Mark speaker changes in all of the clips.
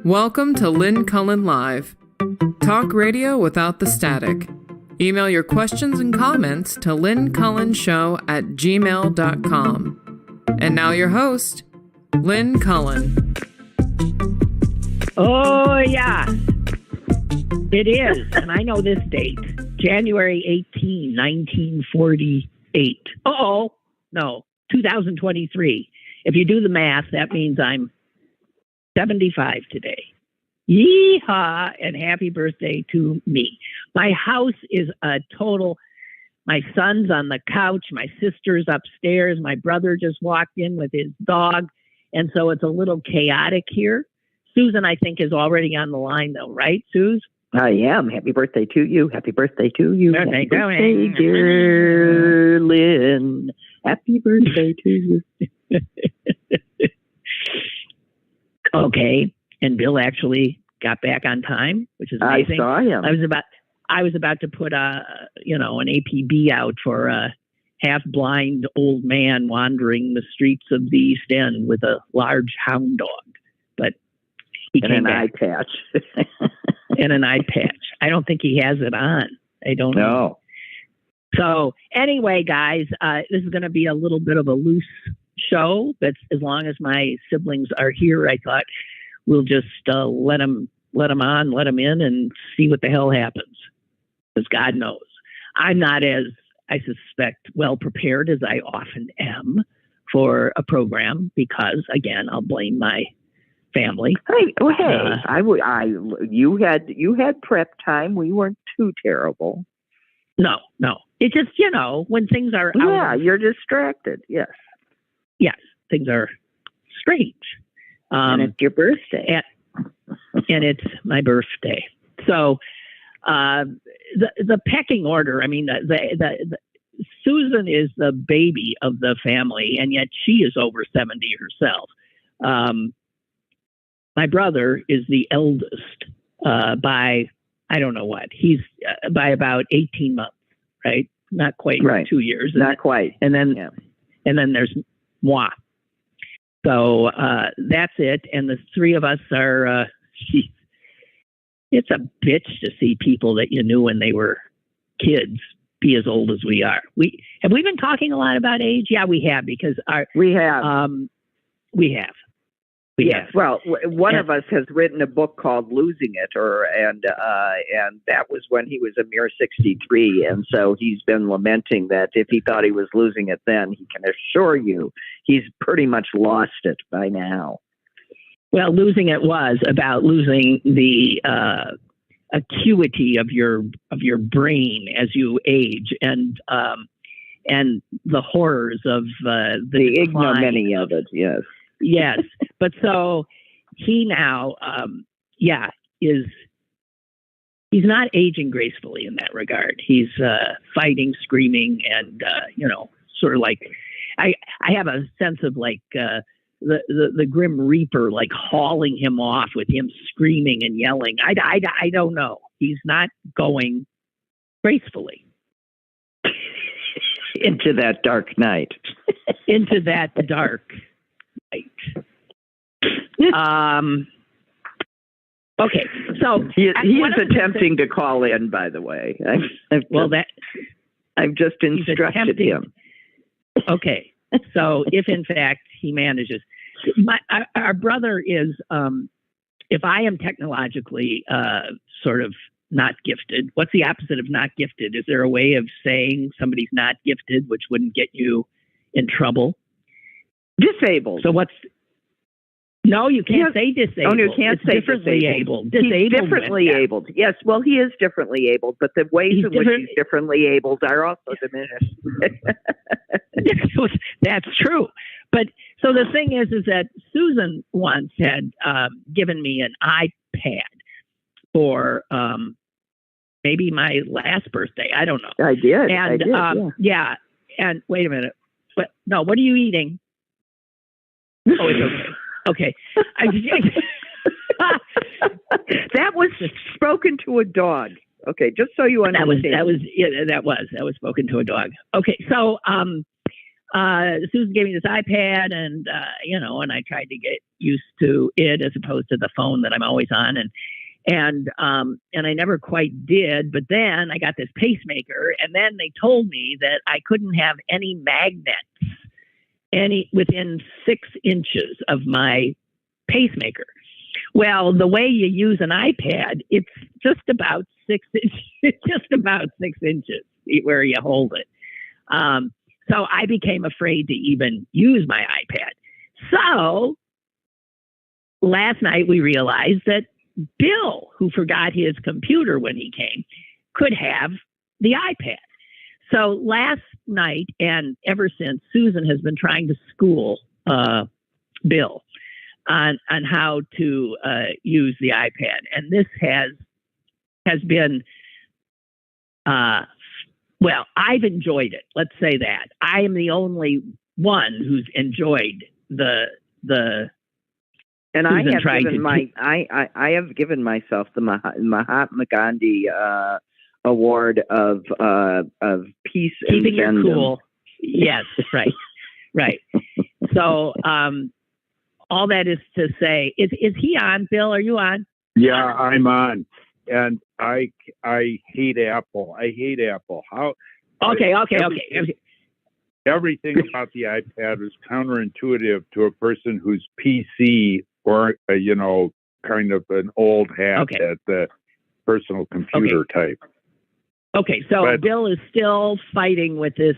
Speaker 1: Welcome to Lynn Cullen Live. Talk radio without the static. Email your questions and comments to lynncullenshow@gmail.com. And now your host, Lynn Cullen.
Speaker 2: Oh, yeah. It is. And I know this date. January 18, 1948. Uh-oh. No, 2023. If you do the math, that means I'm 75 today. Yeehaw, and happy birthday to me. My house is a total, my son's on the couch, my sister's upstairs, my brother just walked in with his dog, and so it's a little chaotic here. Susan, I think, is already on the line, though, right, Suze?
Speaker 3: I am. Happy birthday to you. Happy birthday to you.
Speaker 2: Birthday,
Speaker 3: Happy birthday, dear Lynn. Happy birthday to you.
Speaker 2: Okay, and Bill actually got back on time, which is amazing.
Speaker 3: I saw him.
Speaker 2: I was about to put an APB out for a half-blind old man wandering the streets of the East End with a large hound dog, but he came back.
Speaker 3: Eye patch.
Speaker 2: And an eye patch. I don't think he has it on. I don't know. So anyway, guys, this is going to be a little bit of a loose show, but as long as my siblings are here, I thought we'll just let them in and see what the hell happens. Because God knows, I'm not as, I suspect, well prepared as I often am for a program because, again, I'll blame my family.
Speaker 3: You had prep time. We weren't too terrible.
Speaker 2: No. It just, when things are out.
Speaker 3: Yeah, you're distracted. Yes,
Speaker 2: things are strange.
Speaker 3: And it's your birthday.
Speaker 2: And it's my birthday. So the pecking order, I mean, the Susan is the baby of the family, and yet she is over 70 herself. My brother is the eldest by, I don't know what, he's by about 18 months, right? Not quite 2 years.
Speaker 3: Not quite.
Speaker 2: And then there's moi. So that's it. And the three of us are, it's a bitch to see people that you knew when they were kids be as old as we are. Have we been talking a lot about age? Yeah, we have, because
Speaker 3: we have.
Speaker 2: Yes.
Speaker 3: Well, one of us has written a book called "Losing It," and that was when he was a mere 63, and so he's been lamenting that if he thought he was losing it then, he can assure you he's pretty much lost it by now.
Speaker 2: Well, losing it was about losing the acuity of your brain as you age, and the horrors of the
Speaker 3: ignominy of it. Yes.
Speaker 2: Yes, but so he now, he's not aging gracefully in that regard. He's fighting, screaming, and sort of like I have a sense of like the Grim Reaper, like hauling him off with him screaming and yelling. I don't know. He's not going gracefully
Speaker 3: into that dark night.
Speaker 2: Into that dark. Okay, so
Speaker 3: he is attempting to call in. By the way, I've just instructed him.
Speaker 2: Okay, so if in fact he manages, our brother is. If I am technologically sort of not gifted, what's the opposite of not gifted? Is there a way of saying somebody's not gifted, which wouldn't get you in trouble?
Speaker 3: Disabled.
Speaker 2: So what's? No, you can't say disabled.
Speaker 3: Oh, no, you can't say
Speaker 2: differently
Speaker 3: disabled.
Speaker 2: Disabled.
Speaker 3: He's differently abled. Yes, well, he is differently abled, but the ways in which he's differently abled are also diminished.
Speaker 2: That's true. But so the thing is that Susan once had given me an iPad for maybe my last birthday. I don't know.
Speaker 3: I did.
Speaker 2: And yeah. And wait a minute. But no, what are you eating? Oh, it's okay. Okay.
Speaker 3: That was spoken to a dog. Okay, just so you understand.
Speaker 2: That was spoken to a dog. Okay, so Susan gave me this iPad, and and I tried to get used to it as opposed to the phone that I'm always on, and I never quite did. But then I got this pacemaker, and then they told me that I couldn't have any magnets within 6 inches of my pacemaker. Well, the way you use an iPad, it's just about 6 inches. It's just about 6 inches where you hold it. So I became afraid to even use my iPad. So last night we realized that Bill, who forgot his computer when he came, could have the iPad. So last night and ever since, Susan has been trying to school Bill on how to use the iPad, and this has been well, I've enjoyed it. Let's say that I am the only one who's enjoyed the.
Speaker 3: And I have given myself the Mahatma Gandhi award of peace and
Speaker 2: keeping
Speaker 3: fandom.
Speaker 2: it cool. Yes, right. So all that is to say, is he on, Bill? Are you on?
Speaker 4: Yeah, I'm on, and I hate Apple. How?
Speaker 2: Okay.
Speaker 4: Everything about the iPad is counterintuitive to a person who's PC or kind of an old hat at the personal computer type.
Speaker 2: Okay, so but Bill is still fighting with this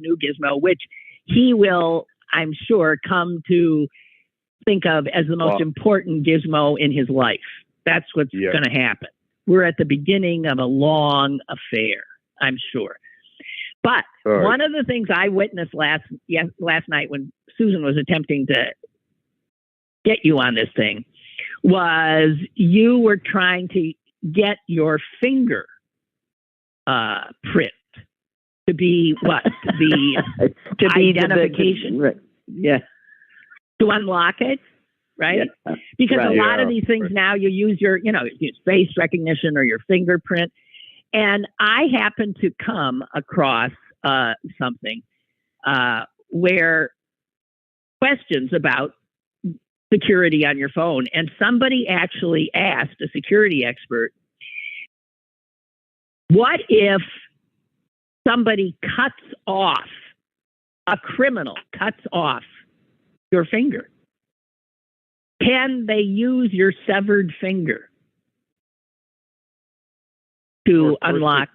Speaker 2: new gizmo, which he will, I'm sure, come to think of as the most important gizmo in his life. That's what's going to happen. We're at the beginning of a long affair, I'm sure. But one of the things I witnessed last night when Susan was attempting to get you on this thing was you were trying to get your finger print to be what? The identification.
Speaker 3: Right. Yeah.
Speaker 2: To unlock it, right? Yeah. Because a lot of these things now you use your face recognition or your fingerprint. And I happened to come across something where questions about security on your phone, and somebody actually asked a security expert, what if somebody a criminal cuts off your finger? Can they use your severed finger to unlock?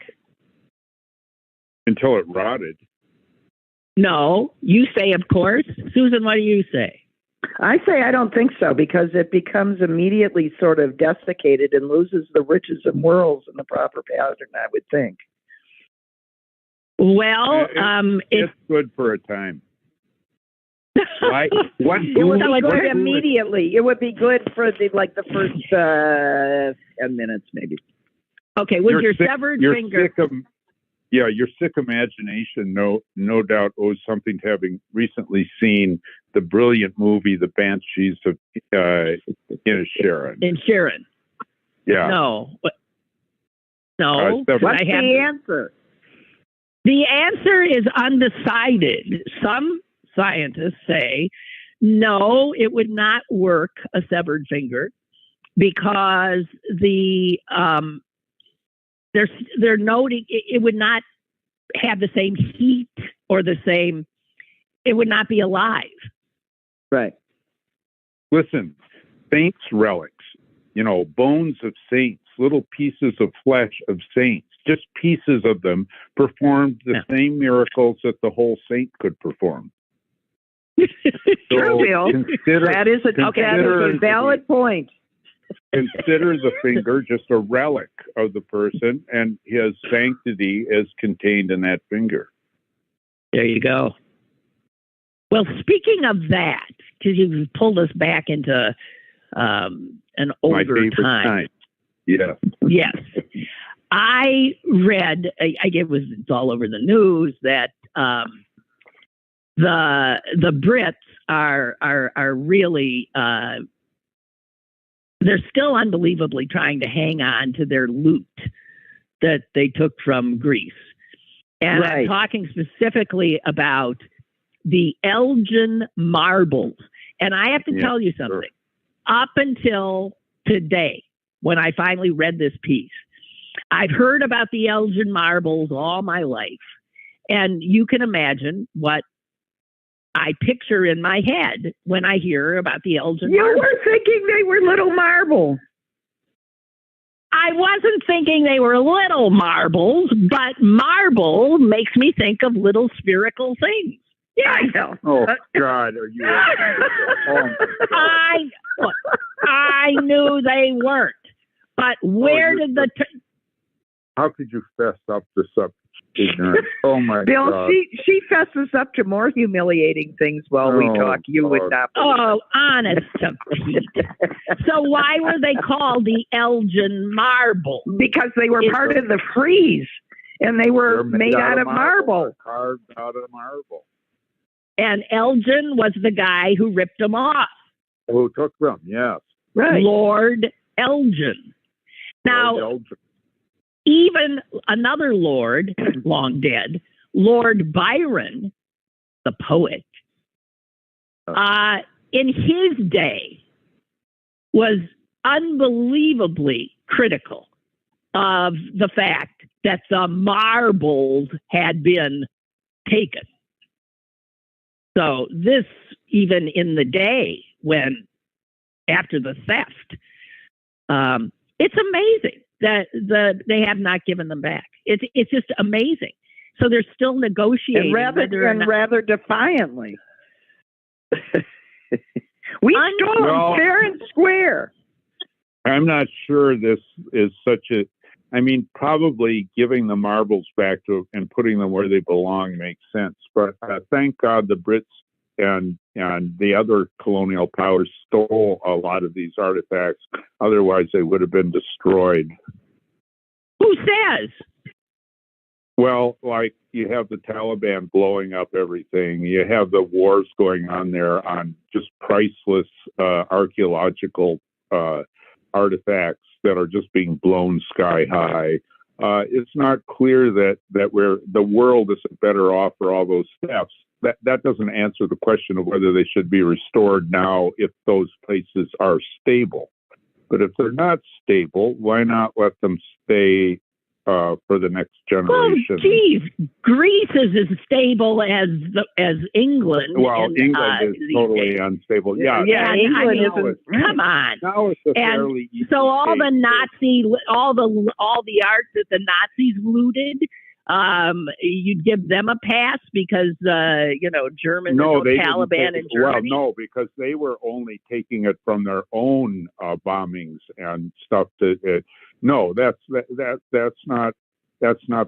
Speaker 4: Until it rotted.
Speaker 2: No, you say, of course. Susan, what do you say?
Speaker 3: I say I don't think so, because it becomes immediately sort of desiccated and loses the riches and whirls in the proper pattern, I would think.
Speaker 2: Well,
Speaker 4: it's good for a time.
Speaker 3: It would be good for the first 10 minutes, maybe.
Speaker 2: Okay, with your severed finger.
Speaker 4: Your sick imagination, no doubt, owes something to having recently seen the brilliant movie, The Banshees of Inisherin.
Speaker 2: In Sharon.
Speaker 4: Yeah.
Speaker 2: No.
Speaker 3: What's the answer?
Speaker 2: The answer is undecided. Some scientists say, no, it would not work, a severed finger, because they're noting it would not have the same heat or it would not be alive.
Speaker 3: Right.
Speaker 4: Listen, saints' relics, bones of saints, little pieces of flesh of saints, just pieces of them performed the same miracles that the whole saint could perform.
Speaker 3: True, Bill. That is a valid point.
Speaker 4: Consider the finger just a relic of the person, and his sanctity is contained in that finger.
Speaker 2: There you go. Well, speaking of that, because you've pulled us back into an older time.
Speaker 4: Yeah.
Speaker 2: Yes. I read, it's all over the news, that the Brits are really they're still unbelievably trying to hang on to their loot that they took from Greece. And I'm talking specifically about the Elgin marbles. And I have to tell you something. Sure. Up until today, when I finally read this piece, I've heard about the Elgin marbles all my life. And you can imagine what I picture in my head when I hear about the Elgin marbles.
Speaker 3: You were thinking they were little marbles.
Speaker 2: I wasn't thinking they were little marbles, but marble makes me think of little spherical things. Yeah, I know.
Speaker 4: Oh, God, are you?
Speaker 2: I knew they weren't. But where did the...
Speaker 4: How could you fess up to such ignorance? Oh, my
Speaker 3: Bill,
Speaker 4: God.
Speaker 3: she fesses up to more humiliating things while we talk. You would not believe
Speaker 2: it. Honest to Pete. So why were they called the Elgin marble?
Speaker 3: Because they were part of the frieze, and they were made out of marble.
Speaker 4: Carved out of marble.
Speaker 2: And Elgin was the guy who ripped them off.
Speaker 4: Who took them, yes.
Speaker 3: Right.
Speaker 2: Lord Elgin. Now,
Speaker 4: Lord Elgin.
Speaker 2: Even another lord, long dead, Lord Byron, the poet, in his day was unbelievably critical of the fact that the marbles had been taken. So this, even in the day when, after the theft, it's amazing that they have not given them back. It's just amazing. So they're still negotiating.
Speaker 3: And rather defiantly. We stormed fair and square.
Speaker 4: I'm not sure this is such a... I mean, probably giving the marbles back to and putting them where they belong makes sense. But thank God the Brits and the other colonial powers stole a lot of these artifacts. Otherwise, they would have been destroyed.
Speaker 2: Who says?
Speaker 4: Well, like you have the Taliban blowing up everything. You have the wars going on there on just priceless archaeological artifacts that are just being blown sky high. It's not clear that the world isn't better off for all those thefts. That doesn't answer the question of whether they should be restored now if those places are stable. But if they're not stable, why not let them stay for the next generation?
Speaker 2: Well, geez, Greece is as stable as England.
Speaker 4: Well, England is totally unstable. Yeah,
Speaker 2: England isn't. Come on.
Speaker 4: Now it's a fairly easy
Speaker 2: so all the art that the Nazis looted, you'd give them a pass because Germans, Taliban in Germany.
Speaker 4: Well, no, because they were only taking it from their own bombings and stuff. No, that's not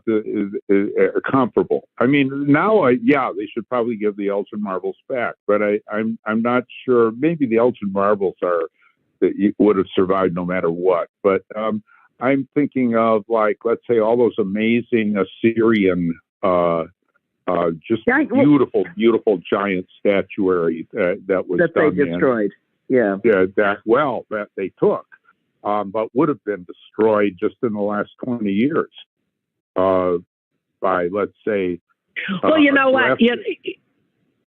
Speaker 4: comparable. I mean, now, they should probably give the Elgin marbles back, but I'm not sure. Maybe the Elgin marbles would have survived no matter what. But I'm thinking of, like, let's say all those amazing Assyrian, just beautiful giant statuary that
Speaker 3: they destroyed.
Speaker 4: That they took. But would have been destroyed just in the last 20 years by, let's say...
Speaker 2: Well, you know what?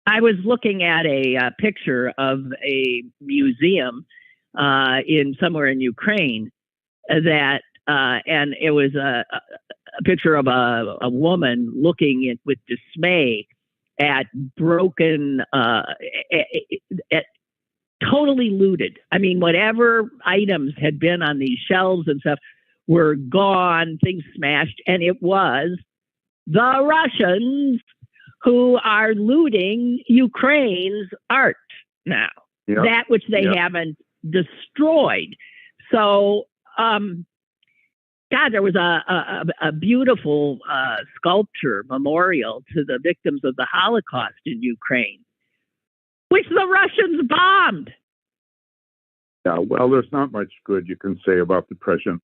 Speaker 2: I was looking at a picture of a museum somewhere in Ukraine and it was a picture of a woman looking with dismay at broken... at totally looted. I mean, whatever items had been on these shelves and stuff were gone, things smashed, and it was the Russians who are looting Ukraine's art now, that which they haven't destroyed. So, there was a beautiful sculpture memorial to the victims of the Holocaust in Ukraine, which the Russians bombed.
Speaker 4: Yeah, well, there's not much good you can say about the present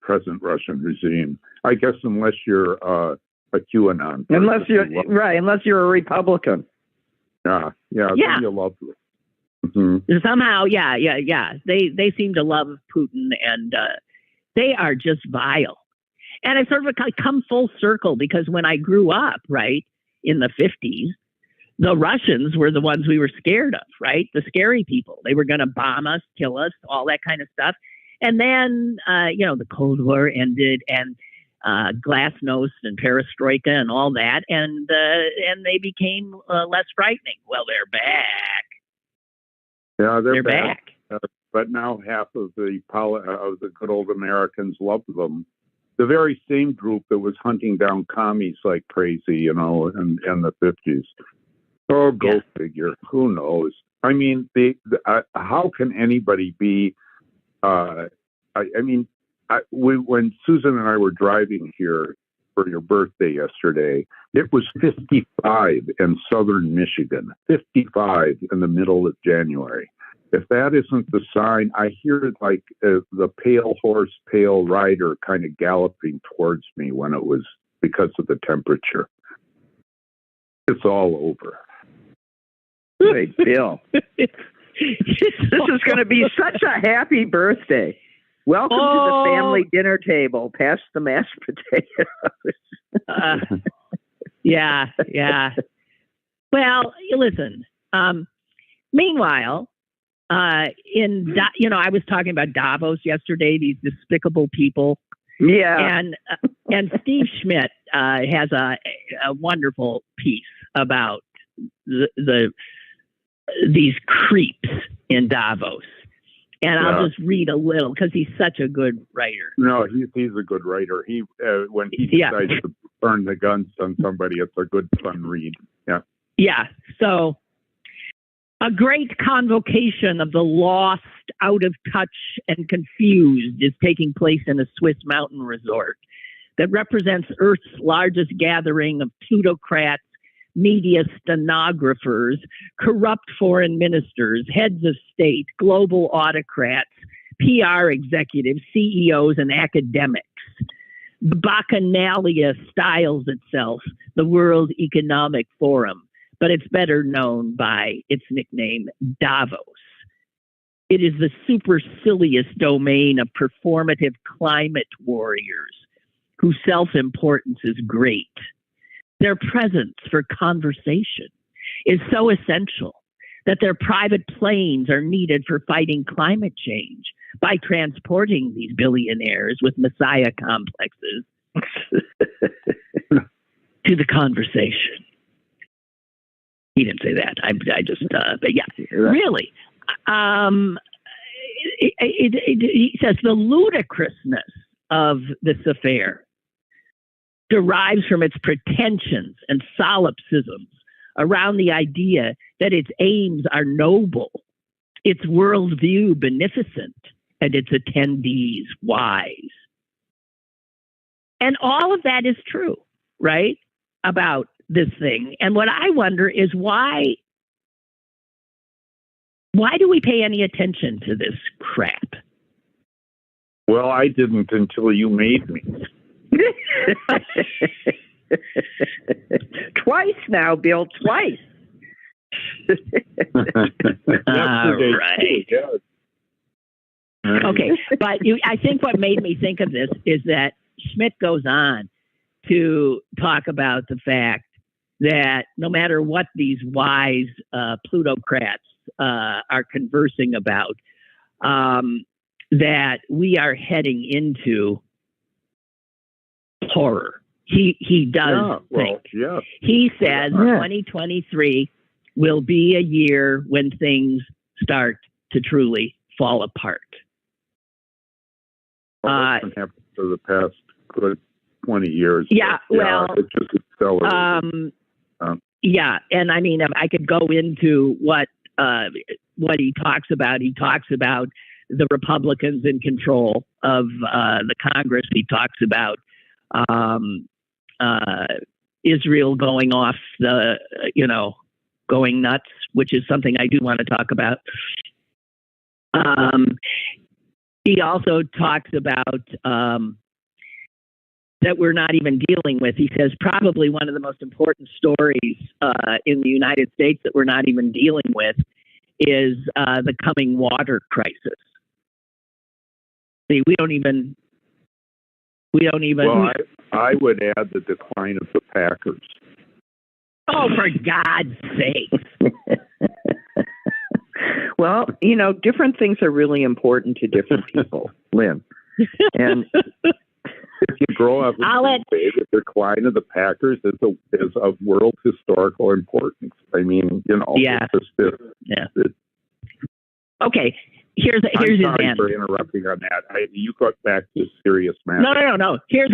Speaker 4: Russian regime. I guess unless you're a QAnon.
Speaker 3: Unless you're a Republican.
Speaker 4: Then you love it. Mm-hmm.
Speaker 2: Somehow, they seem to love Putin, and they are just vile. And I sort of come full circle because when I grew up, right, in the 50s, the Russians were the ones we were scared of, right? The scary people. They were going to bomb us, kill us, all that kind of stuff. And then, the Cold War ended, and glasnost and perestroika and all that, and they became less frightening. Well, they're back.
Speaker 4: Yeah, they're
Speaker 2: back.
Speaker 4: But now half of the good old Americans love them. The very same group that was hunting down commies like crazy, in the 50s. Oh, go figure. Who knows? I mean, how can anybody be? When Susan and I were driving here for your birthday yesterday, it was 55 in southern Michigan. 55 in the middle of January. If that isn't the sign, I hear it like the pale horse, pale rider kind of galloping towards me when it was because of the temperature. It's all over.
Speaker 3: Hey, Bill. This is going to be such a happy birthday. Welcome to the family dinner table. Pass the mashed potatoes.
Speaker 2: Yeah. Well, listen. Meanwhile, I was talking about Davos yesterday. These despicable people.
Speaker 3: Yeah.
Speaker 2: And Steve Schmidt has a wonderful piece about these creeps in Davos. And I'll just read a little because he's such a good writer.
Speaker 4: No, he's a good writer. When he decides to burn the guns on somebody, it's a good fun read. Yeah.
Speaker 2: Yeah. So a great convocation of the lost, out of touch, and confused is taking place in a Swiss mountain resort that represents Earth's largest gathering of plutocrats, media stenographers, corrupt foreign ministers, heads of state, global autocrats, PR executives, CEOs, and academics. The Bacchanalia styles itself the World Economic Forum, but it's better known by its nickname, Davos. It is the supercilious domain of performative climate warriors whose self-importance is great. Their presence for conversation is so essential that their private planes are needed for fighting climate change by transporting these billionaires with messiah complexes to the conversation. He didn't say that. I just, but yeah, really. He says the ludicrousness of this affair derives from its pretensions and solipsisms around the idea that its aims are noble, its worldview beneficent, and its attendees wise. And all of that is true, right, about this thing. And what I wonder is why do we pay any attention to this crap?
Speaker 4: Well, I didn't until you made me.
Speaker 3: Twice now, Bill, twice.
Speaker 2: Right. Okay, but I think what made me think of this is that Schmidt goes on to talk about the fact that no matter what these wise plutocrats are conversing about, that we are heading into horror. He does think.
Speaker 4: Yeah.
Speaker 2: He says 2023 will be a year when things start to truly fall apart.
Speaker 4: That's been happening for the past good 20 years.
Speaker 2: Yeah, well,
Speaker 4: it just accelerated.
Speaker 2: Yeah, and I mean, I could go into what he talks about. He talks about the Republicans in control of the Congress. He talks about Israel going off going nuts, which is something I do want to talk about. He also talks about that we're not even dealing with. He says probably one of the most important stories in the United States that we're not even dealing with is the coming water crisis. See, we don't even.
Speaker 4: Well, I would add the decline of the Packers.
Speaker 2: Oh, for God's sake.
Speaker 3: Well, different things are really important to different people, Lynn. And
Speaker 4: if you grow up in the decline of the Packers is of world historical importance. I mean,
Speaker 2: Yeah. Okay. Here's his
Speaker 4: sorry
Speaker 2: answer.
Speaker 4: for interrupting on that. You got back to serious matter.
Speaker 2: No. Here's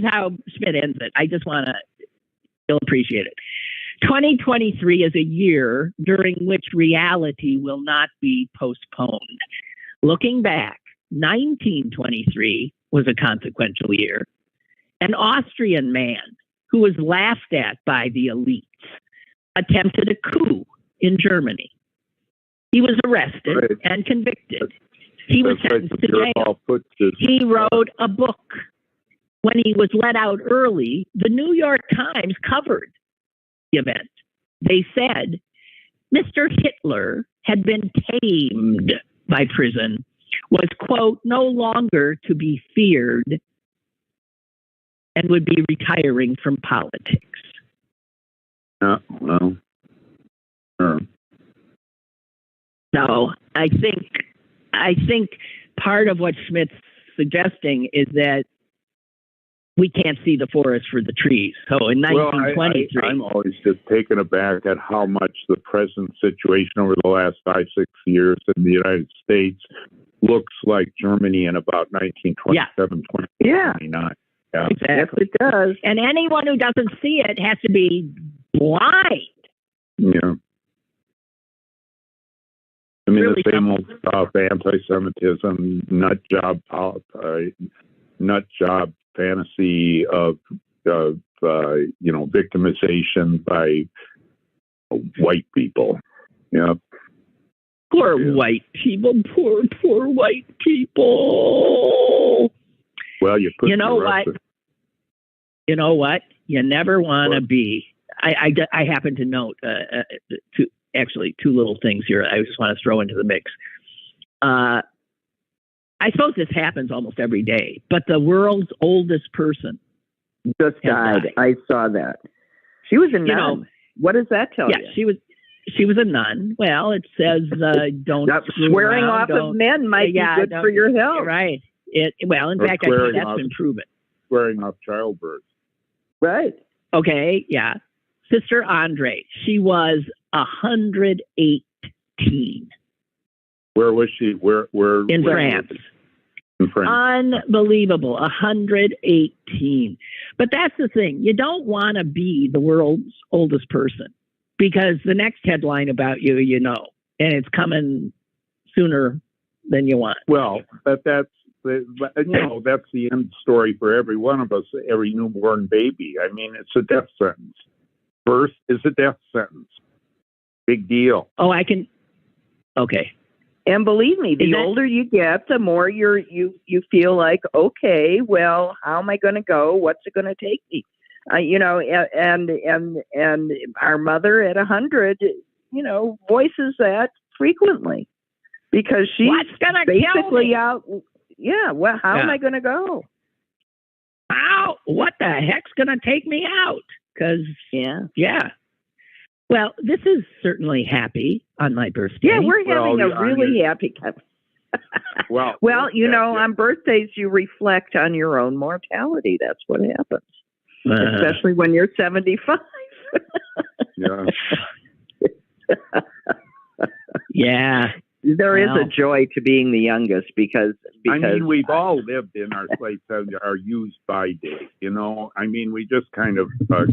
Speaker 2: how Schmidt ends it. I just want to. You'll appreciate it. 2023 is a year during which reality will not be postponed. Looking back, 1923 was a consequential year. An Austrian man who was laughed at by the elites attempted a coup in Germany. He was arrested and convicted. He was sentenced to jail. He wrote a book. When he was let out early, the New York Times covered the event. They said Mr. Hitler had been tamed by prison, was, quote, no longer to be feared, and would be retiring from politics.
Speaker 4: Well, sure.
Speaker 2: So I think part of what Schmidt's suggesting is that we can't see the forest for the trees. So in 1923...
Speaker 4: I'm always just taken aback at how much the present situation over the last 5-6 years in the United States looks like Germany in about 1927, 1929. Yeah.
Speaker 2: Exactly.
Speaker 3: Yes, it does.
Speaker 2: And anyone who doesn't see it has to be blind.
Speaker 4: Yeah. I mean,
Speaker 2: Really
Speaker 4: the same old stuff, anti-Semitism, nut job fantasy of victimization by white people. Yeah.
Speaker 2: Poor white people. Poor white people.
Speaker 4: Well, you could.
Speaker 2: You know what? You never want to be. I happen to note two little things here. I just want to throw into the mix. I suppose this happens almost every day, but the world's oldest person
Speaker 3: just died. I saw that. She was a nun. What does that tell you?
Speaker 2: Yeah, she was a nun. Well, it says don't
Speaker 3: swearing off of men might be good for your health.
Speaker 2: Right. In fact, I think that's been proven.
Speaker 4: Swearing off childbirth.
Speaker 3: Right.
Speaker 2: Okay. Yeah. Sister Andre. She was 118.
Speaker 4: Where was she? Where
Speaker 2: in France.
Speaker 4: In France.
Speaker 2: Unbelievable. 118. But that's the thing. You don't want to be the world's oldest person because the next headline about you, and it's coming sooner than you want.
Speaker 4: Well, that's the end story for every one of us, every newborn baby. I mean, it's a death sentence. Birth is a death sentence. Big deal.
Speaker 2: Oh, okay.
Speaker 3: And believe me, the older you get, the more you feel like, okay, well, how am I going to go? What's it going to take me? And our mother at 100, voices that frequently because she's basically out. Yeah. Well, how am I going to go?
Speaker 2: How? What the heck's going to take me out? Because yeah. Well, this is certainly happy on my birthday.
Speaker 3: Yeah, we're having a really happy time.
Speaker 4: Well,
Speaker 3: on birthdays, you reflect on your own mortality. That's what happens. Especially when you're 75.
Speaker 4: Yeah.
Speaker 2: Yeah.
Speaker 3: There is a joy to being the youngest because
Speaker 4: I mean, we've all lived in our used by day, I mean, we just kind of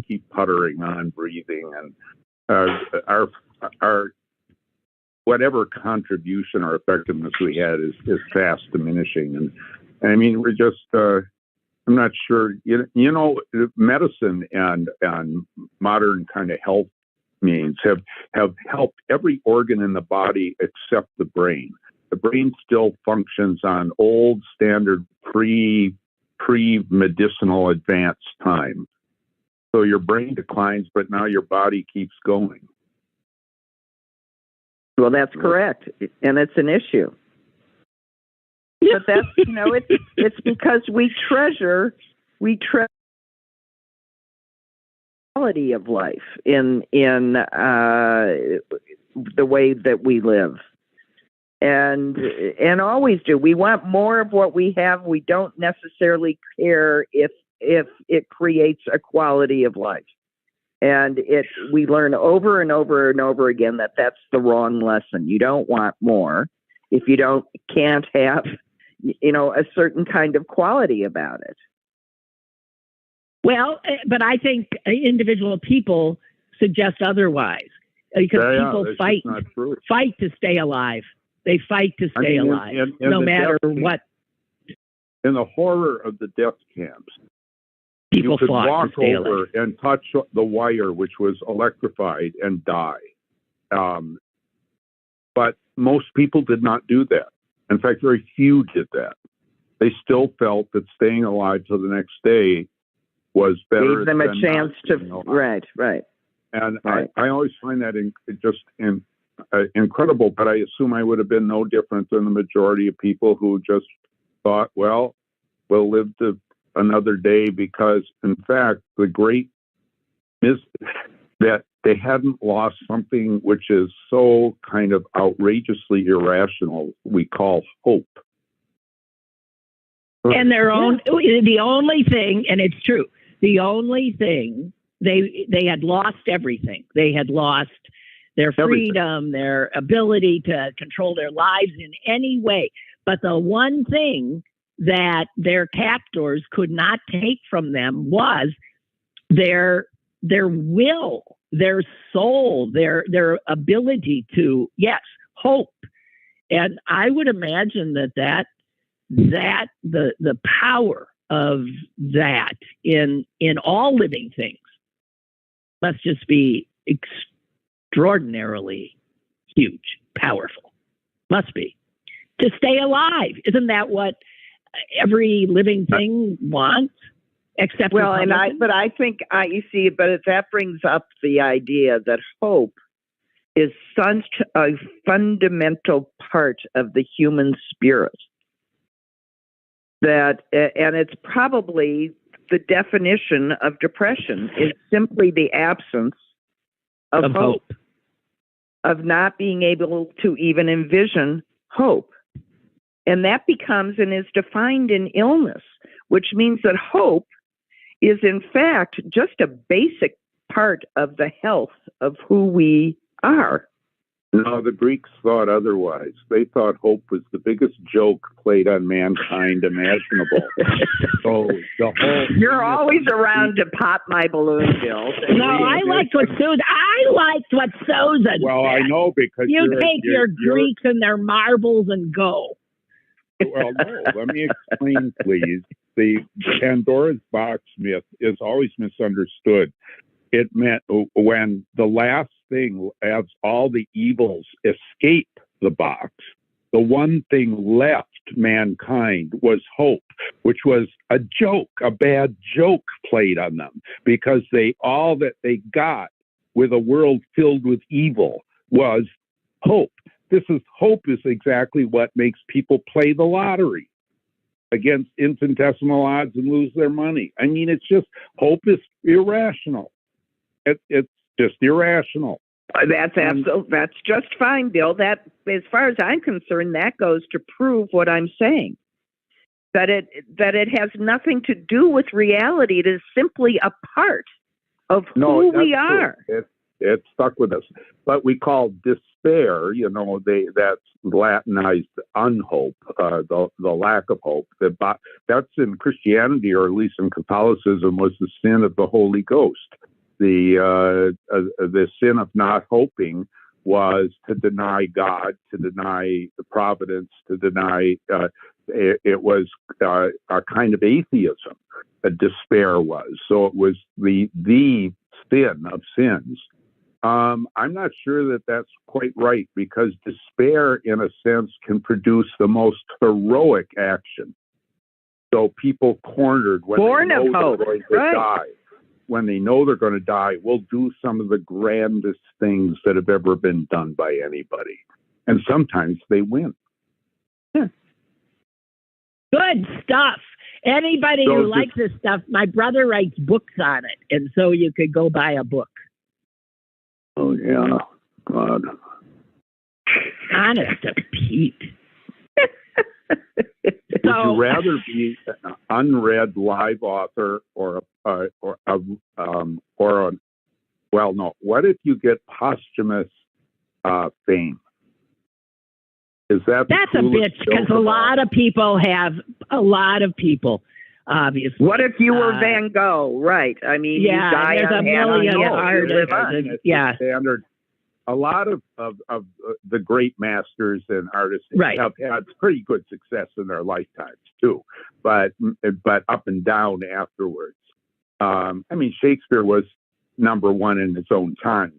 Speaker 4: keep puttering on, breathing, and our whatever contribution or effectiveness we had is fast diminishing. And I mean, we're just, I'm not sure, medicine and modern kind of health means have helped every organ in the body except the brain. The brain still functions on old standard pre-medicinal advanced time. So your brain declines, but now your body keeps going.
Speaker 3: Well, that's correct. And it's an issue. But that's, it's because we treasure quality of life in the way that we live, and always do. We want more of what we have. We don't necessarily care if it creates a quality of life. And we learn over and over and over again that that's the wrong lesson. You don't want more if you can't have, a certain kind of quality about it.
Speaker 2: Well, but I think individual people suggest otherwise, because people fight to stay alive. They fight to stay alive, no matter what.
Speaker 4: In the horror of the death camps,
Speaker 2: people
Speaker 4: you could
Speaker 2: fought
Speaker 4: walk
Speaker 2: to stay
Speaker 4: over
Speaker 2: alive
Speaker 4: and touch the wire, which was electrified, and die. But most people did not do that. In fact, very few did that. They still felt that staying alive till the next day was better.
Speaker 3: Gave them a chance to, right.
Speaker 4: And
Speaker 3: right.
Speaker 4: I always find that incredible, but I assume I would have been no different than the majority of people who just thought, well, we'll live to another day, because, in fact, the great is that they hadn't lost something which is so kind of outrageously irrational, we call hope.
Speaker 2: And the only thing, and it's true, the only thing, they had lost everything. They had lost their freedom, their ability to control their lives in any way. But the one thing that their captors could not take from them was their will, their soul, their ability to, hope. And I would imagine that the power of that in all living things must just be extraordinarily huge, powerful. Must be. To stay alive. Isn't that what every living thing wants? Except
Speaker 3: but I think you see, but that brings up the idea that hope is such a fundamental part of the human spirit that, and it's probably the definition of depression, is simply the absence of hope, of not being able to even envision hope. And that becomes and is defined in illness, which means that hope is, in fact, just a basic part of the health of who we are.
Speaker 4: No, the Greeks thought otherwise. They thought hope was the biggest joke played on mankind imaginable. So the whole
Speaker 3: You're always around to pop my balloon, Bill.
Speaker 2: No, I liked what Susan
Speaker 4: Well,
Speaker 2: said.
Speaker 4: I know, because
Speaker 2: you take your Greeks and their marbles and go.
Speaker 4: Well, no, let me explain, please. The Pandora's box myth is always misunderstood. It meant when the last thing, as all the evils escape the box, the one thing left mankind was hope, which was a joke, a bad joke played on them, because all that they got with a world filled with evil was hope. Hope is exactly what makes people play the lottery against infinitesimal odds and lose their money. I mean, it's just, hope is irrational. It's just irrational.
Speaker 3: That's just fine, Bill. That, as far as I'm concerned, that goes to prove what I'm saying. That it has nothing to do with reality. It is simply a part of who we are.
Speaker 4: It stuck with us. But we call despair, that's Latinized unhope, the lack of hope. That's in Christianity, or at least in Catholicism, was the sin of the Holy Ghost. The sin of not hoping was to deny God, to deny the providence, to deny, it was a kind of atheism, despair was. So it was the sin of sins. I'm not sure that that's quite right, because despair, in a sense, can produce the most heroic action. So people cornered when they know they're going to die. When they know they're going to die, will do some of the grandest things that have ever been done by anybody. And sometimes they win.
Speaker 2: Good stuff. Anybody who likes this stuff, my brother writes books on it, and so you could go buy a book.
Speaker 4: Oh, yeah. God.
Speaker 2: Honest to Pete.
Speaker 4: Would you rather be an unread live author or what if you get posthumous fame? Is that's
Speaker 2: a bitch because a lot of people, obviously.
Speaker 3: What if you were Van Gogh? Right. I mean, you die
Speaker 2: there's a million artists. Yeah.
Speaker 4: Standard. A lot of the great masters and artists have had pretty good success in their lifetimes too, but up and down afterwards. I mean, Shakespeare was number one in his own time,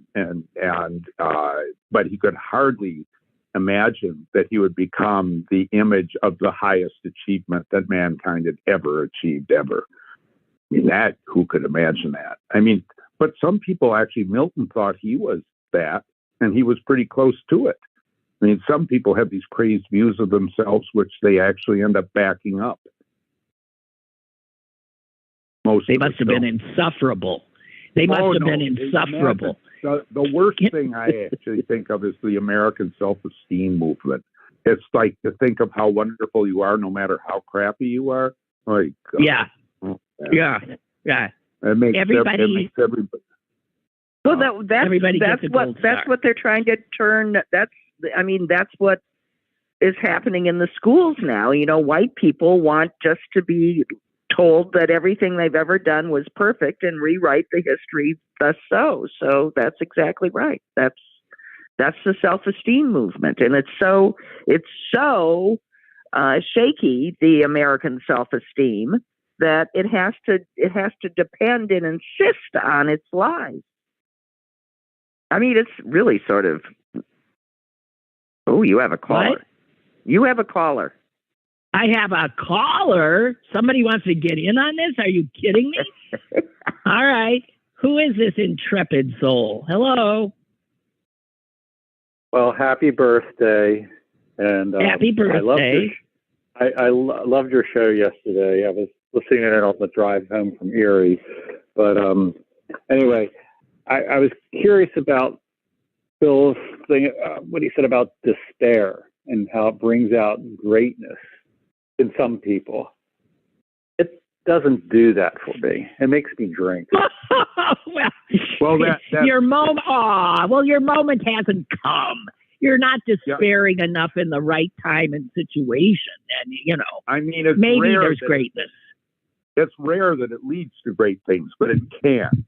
Speaker 4: but he could hardly imagine that he would become the image of the highest achievement that mankind had ever achieved ever. I mean, who could imagine that? I mean, but some people actually, Milton thought he was that, and he was pretty close to it. I mean, some people have these crazed views of themselves, which they actually end up backing up.
Speaker 2: They must have been insufferable. The
Speaker 4: worst thing I actually think of is the American self-esteem movement. It's like to think of how wonderful you are, no matter how crappy you are. Like,
Speaker 2: yeah.
Speaker 4: It makes everybody.
Speaker 3: Well, that's what they're trying to turn. That's what is happening in the schools now. You know, white people want just to be told that everything they've ever done was perfect and rewrite the history thus so. So that's exactly right. That's the self-esteem movement, and it's so shaky, the American self-esteem, that it has to depend and insist on its lies. I mean, it's really sort of. Oh, you have a caller.
Speaker 2: What?
Speaker 3: You have a caller.
Speaker 2: I have a caller. Somebody wants to get in on this? Are you kidding me? All right. Who is this intrepid soul? Hello.
Speaker 5: Well, happy birthday. And
Speaker 2: happy birthday.
Speaker 5: I loved your show yesterday. I was listening to it on the drive home from Erie. But anyway, I was curious about Phil's thing, what he said about despair and how it brings out greatness in some people. It doesn't do that for me. It makes me drink.
Speaker 2: Your moment hasn't come. You're not despairing enough in the right time and situation, and
Speaker 4: I mean, it's
Speaker 2: maybe
Speaker 4: rare
Speaker 2: there's greatness.
Speaker 4: It's rare that it leads to great things, but it can.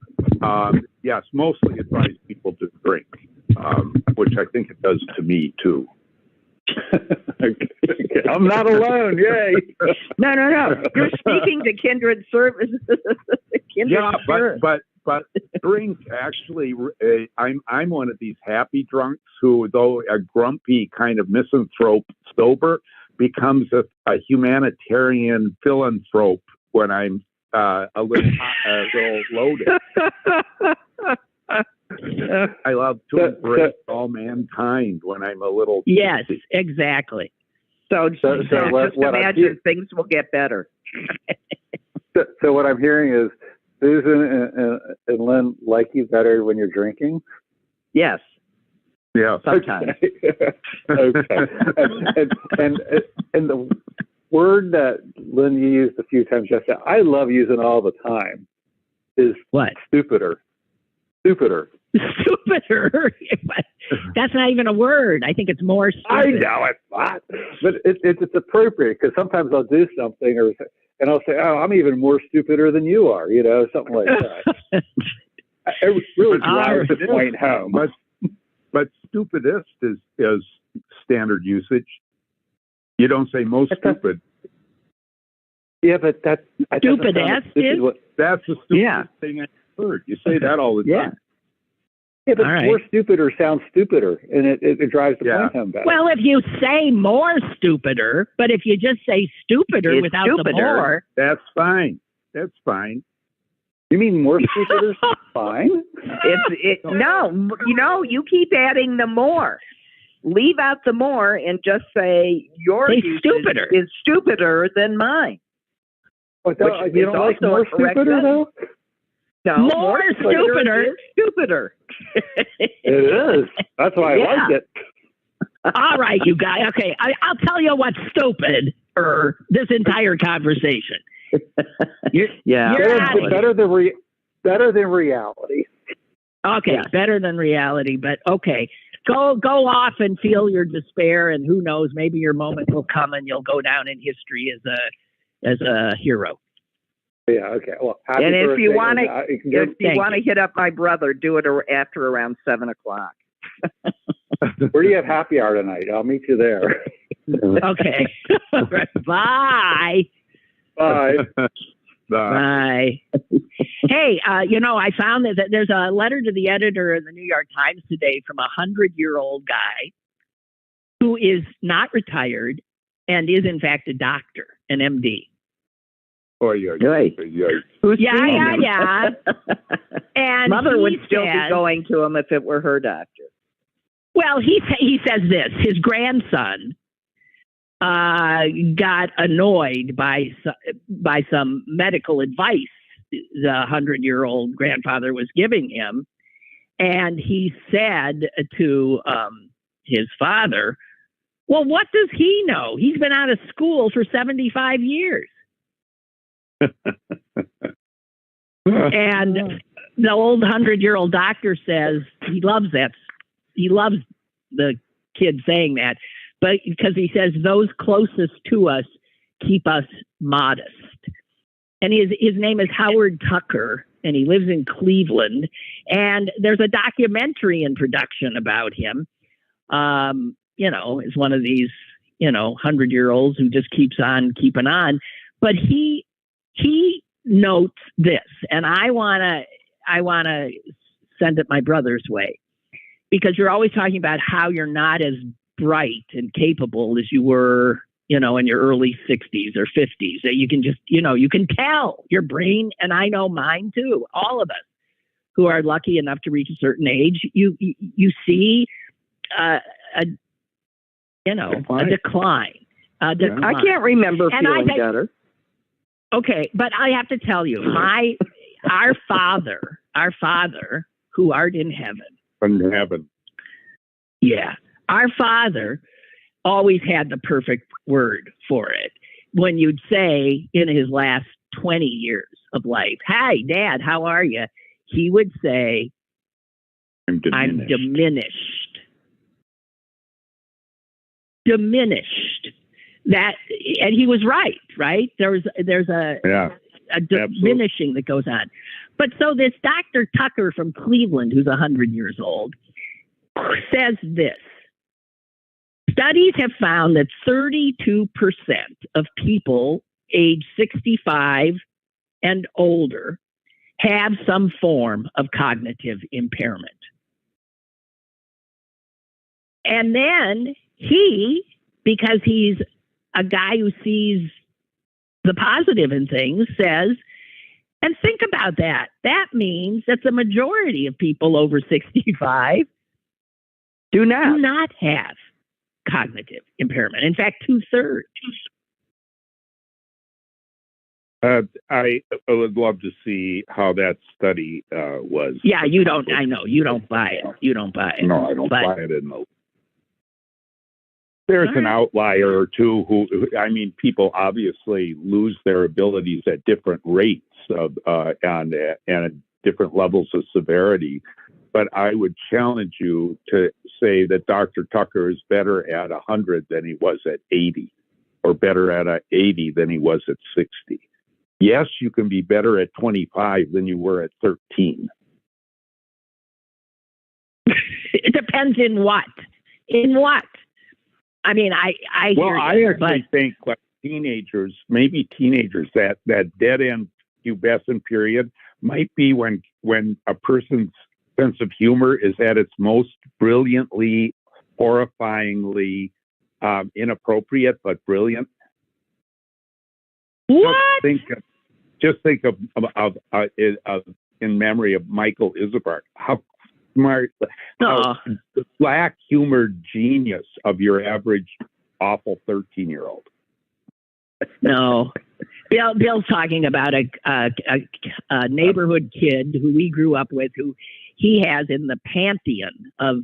Speaker 4: Yes, mostly advise people to drink, which I think it does to me too.
Speaker 5: Okay. I'm not alone. Yay!
Speaker 3: No. You're speaking to kindred services.
Speaker 4: But drink actually. I'm one of these happy drunks who, though a grumpy kind of misanthrope sober, becomes a humanitarian philanthrope when I'm a little loaded. I love to embrace all mankind when I'm a little.
Speaker 2: Yes, exactly.
Speaker 3: So just imagine things will get better.
Speaker 5: So what I'm hearing is Susan and Lynn like you better when you're drinking?
Speaker 3: Yes.
Speaker 4: Yeah.
Speaker 3: Sometimes.
Speaker 5: Okay. and the word that Lynn you used a few times yesterday, I love using all the time, is
Speaker 2: what?
Speaker 5: Stupider.
Speaker 2: Stupider. That's not even a word. I think it's more stupid.
Speaker 5: I know it's not, but it's appropriate because sometimes I'll do something and I'll say, "Oh, I'm even more stupider than you are," something like that. It really drives the point home.
Speaker 4: But stupidest is standard usage. You don't say most stupid.
Speaker 5: Yeah, but that's
Speaker 2: stupidest is.
Speaker 4: That's the stupidest thing I heard. You say that all the time.
Speaker 5: Yeah, but more stupider sounds stupider, and it drives the point home better.
Speaker 2: Well, if you say more stupider, but if you just say stupider without the more,
Speaker 4: that's fine. That's fine.
Speaker 5: You mean more stupider is fine?
Speaker 3: No, you keep adding the more. Leave out the more and just say your
Speaker 2: stupider
Speaker 3: is stupider than mine.
Speaker 5: What,
Speaker 3: Which
Speaker 5: you don't like more stupider, though?
Speaker 3: No,
Speaker 2: More stupider.
Speaker 3: Stupider.
Speaker 5: It is. That's why I like it.
Speaker 2: All right, you guys. Okay, I'll tell you what's stupid for this entire conversation. You're
Speaker 5: better than reality.
Speaker 2: Okay,
Speaker 3: Yeah.
Speaker 2: better than reality, but okay. Go off and feel your despair, and who knows, maybe your moment will come and you'll go down in history as a hero.
Speaker 5: Yeah. Okay. Well, happy
Speaker 3: And if
Speaker 5: birthday,
Speaker 3: you want
Speaker 5: and,
Speaker 3: to hit up my brother, do it after around 7:00.
Speaker 5: where do you have happy hour tonight? I'll meet you there.
Speaker 2: Okay. Bye.
Speaker 5: Bye.
Speaker 2: Bye. Hey, I found that there's a letter to the editor of the New York Times today from a 100-year-old guy who is not retired and is in fact a doctor, an MD.
Speaker 4: Oh, yeah.
Speaker 3: Who's
Speaker 2: Yeah. And
Speaker 3: Mother would still
Speaker 2: says,
Speaker 3: be going to him if it were her doctor.
Speaker 2: Well, he says this. His grandson got annoyed by some medical advice the 100-year-old grandfather was giving him, and he said to his father, "Well, what does he know? He's been out of school for 75 years." And the old 100-year-old doctor says he loves that. He loves the kid saying that, but because he says those closest to us keep us modest. And his name is Howard Tucker, and he lives in Cleveland. And there's a documentary in production about him. Is one of these 100-year-olds who just keeps on keeping on. But he notes this, and I wanna send it my brother's way, because you're always talking about how you're not as bright and capable as you were, in your early 60s or 50s. That you can just, you can tell your brain, and I know mine too. All of us who are lucky enough to reach a certain age, you see a decline.
Speaker 3: I can't remember feeling better.
Speaker 2: Okay, but I have to tell you, our father, who art in heaven.
Speaker 4: In heaven.
Speaker 2: Yeah. Our father always had the perfect word for it. When you'd say in his last 20 years of life, "Hi, Dad, how are you?" He would say, "I'm diminished. Diminished." That, and he was right? There's a diminishing that goes on. But so this Dr. Tucker from Cleveland, who's 100 years old, says this: studies have found that 32% of people age 65 and older have some form of cognitive impairment. And then because he's a guy who sees the positive in things, says, and think about that. That means that the majority of people over 65 do not have cognitive impairment. In fact, 2/3.
Speaker 4: I would love to see how that study was.
Speaker 2: Yeah, you don't. I know you don't buy it. You don't buy it.
Speaker 4: No, I don't buy it. There's an outlier or two who, people obviously lose their abilities at different rates and at different levels of severity. But I would challenge you to say that Dr. Tucker is better at 100 than he was at 80, or better at 80 than he was at 60. Yes, you can be better at 25 than you were at 13.
Speaker 2: It depends in what. In what? I mean, I hear you,
Speaker 4: I actually think like teenagers, that dead end pubescent period might be when a person's sense of humor is at its most brilliantly, horrifyingly inappropriate, but brilliant.
Speaker 2: What?
Speaker 4: Just think of in memory of Michael Isabart, how smart, how the black humored genius of your average awful 13-year-old.
Speaker 2: No. Bill's talking about a neighborhood kid who we grew up with, who he has in the pantheon of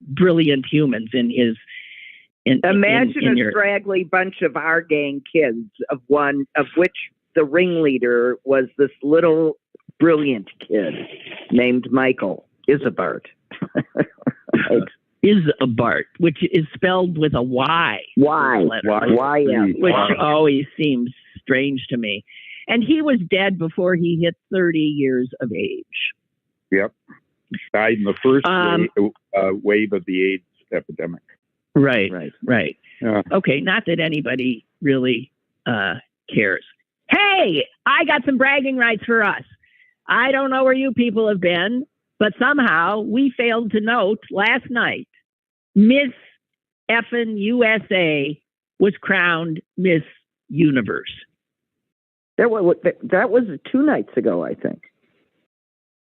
Speaker 2: brilliant humans in his.
Speaker 3: Imagine a straggly bunch of our gang kids, of which the ringleader was this little brilliant kid named Michael Isabart. Right.
Speaker 2: Isabart, which is spelled with a Y.
Speaker 3: Y-M.
Speaker 2: Which always seems strange to me. And he was dead before he hit 30 years of age.
Speaker 4: Yep. Died in the first wave of the AIDS epidemic.
Speaker 2: Right.
Speaker 4: Yeah.
Speaker 2: Okay, not that anybody really cares. Hey, I got some bragging rights for us. I don't know where you people have been, but somehow we failed to note last night, Miss effing USA was crowned Miss Universe.
Speaker 3: That was 2 nights ago, I think.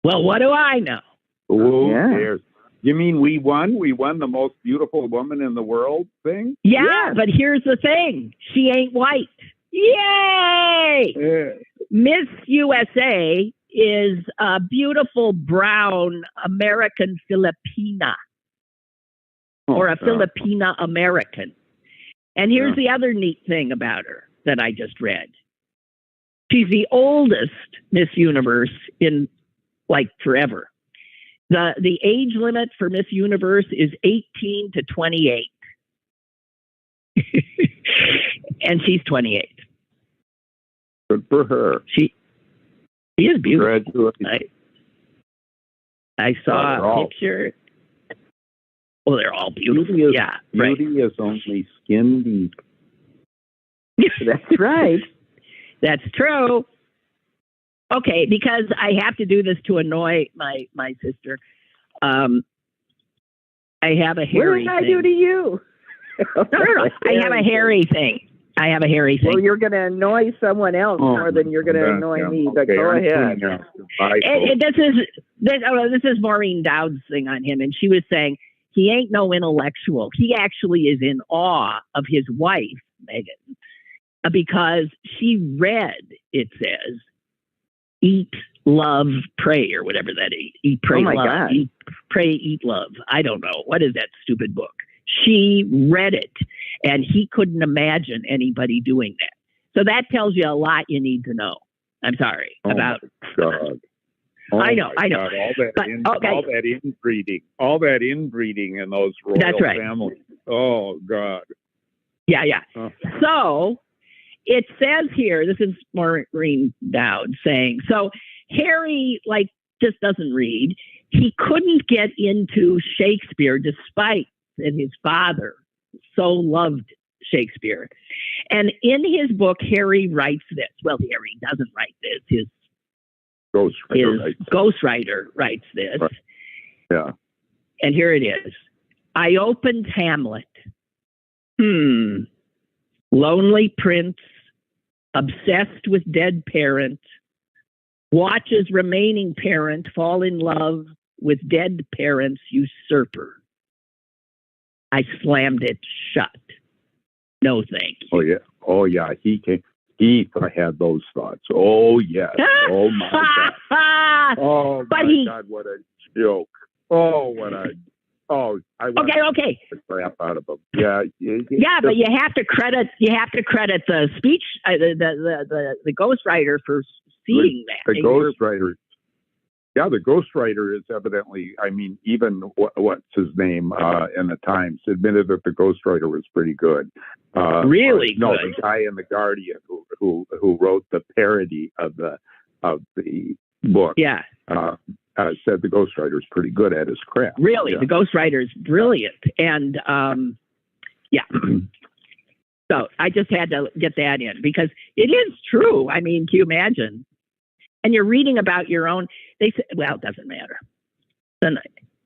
Speaker 2: Well, what do I know?
Speaker 4: Oh,
Speaker 3: yeah.
Speaker 4: You mean we won? We won the most beautiful woman in the world thing?
Speaker 2: Yeah, but here's the thing. She ain't white. Yay!
Speaker 4: Yeah.
Speaker 2: Miss USA is a beautiful brown American Filipina, or a Filipina-American. And here's the other neat thing about her that I just read. She's the oldest Miss Universe in, like, forever. The age limit for Miss Universe is 18 to 28. And she's 28.
Speaker 4: Good for her.
Speaker 2: She is beautiful.
Speaker 4: Congratulations.
Speaker 2: I saw a picture. Well, they're all beautiful. Beauty
Speaker 4: is only skin deep.
Speaker 3: That's right.
Speaker 2: That's true. Okay, because I have to do this to annoy my sister. I have a hairy thing.
Speaker 3: What did I do to you?
Speaker 2: No. I have a hairy thing.
Speaker 3: Well, you're going to annoy someone else more than you're going to annoy me. But go ahead.
Speaker 2: This is Maureen Dowd's thing on him, and she was saying he ain't no intellectual. He actually is in awe of his wife, Megan, because she read, it says, eat, love, pray, or whatever that is. Eat, pray, love.
Speaker 3: God.
Speaker 2: Eat, pray, eat, love. I don't know. What is that stupid book? She read it, and he couldn't imagine anybody doing that. So that tells you a lot you need to know. I'm sorry about.
Speaker 4: God.
Speaker 2: I know.
Speaker 4: God. All that inbreeding in those royal families. Oh God.
Speaker 2: Yeah. So it says here, this is Maureen Dowd saying, so Harry, just doesn't read. He couldn't get into Shakespeare despite that his father so loved Shakespeare. And in his book, Harry writes this. Well, Harry doesn't write this. His ghostwriter writes this.
Speaker 4: Right. Yeah.
Speaker 2: And here it is. I opened Hamlet. Lonely prince, obsessed with dead parent, watches remaining parent fall in love with dead parent's usurper. I slammed it shut. No, thank you.
Speaker 4: Oh yeah. He had those thoughts. Oh yes. Oh my God. Oh my God. What a joke. Oh what a. Oh, I want
Speaker 2: okay.
Speaker 4: the crap out of him. Yeah.
Speaker 2: But you have to credit the speech, the ghostwriter for seeing that.
Speaker 4: The ghostwriter. Yeah, the ghostwriter is evidently. I mean, even what's his name in the Times admitted that the ghostwriter was pretty good.
Speaker 2: Really good.
Speaker 4: No, the guy in the Guardian who wrote the parody of the book.
Speaker 2: Yeah.
Speaker 4: Said the ghostwriter is pretty good at his craft.
Speaker 2: Really, the ghostwriter is brilliant, and So I just had to get that in because it is true. I mean, can you imagine? And you're reading about your own. They say, well, it doesn't matter. Then